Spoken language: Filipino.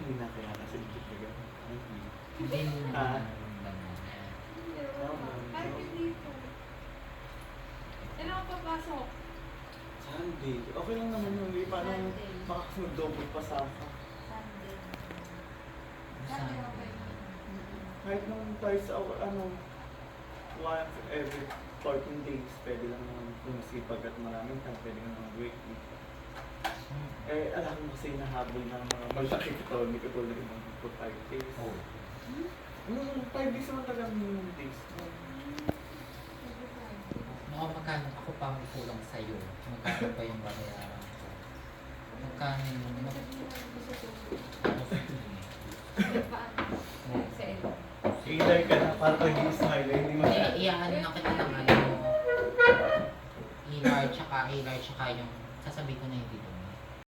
Hindi na kaya kasi dikit na gano'n. Hindi mo Ah. Kahit hindi po. Kailan ka papasok? Sunday. Okay lang naman yun. Hindi pa nang Sunday. makakasunod-double pa sa ako. Sunday. Sunday okay na. Kahit nung tayo sa once every 14 days, pwede lang naman kung masipag at maraming time, pwede lang naman weekly. Eh, alam mo kasi nahabol ng mga malaki ito, hindi ko tulad ng for 5 days. Oh. 5 days naman talaga minimum days. Mga magkano ako pa ang kulang sa'yo? Magkano pa yung babayaran ko? Magkano yung Healer ka na para pag i-smile, hindi mo siya. Iyahan na kita ng ano, healer, tsaka yung sasabihin ko na yung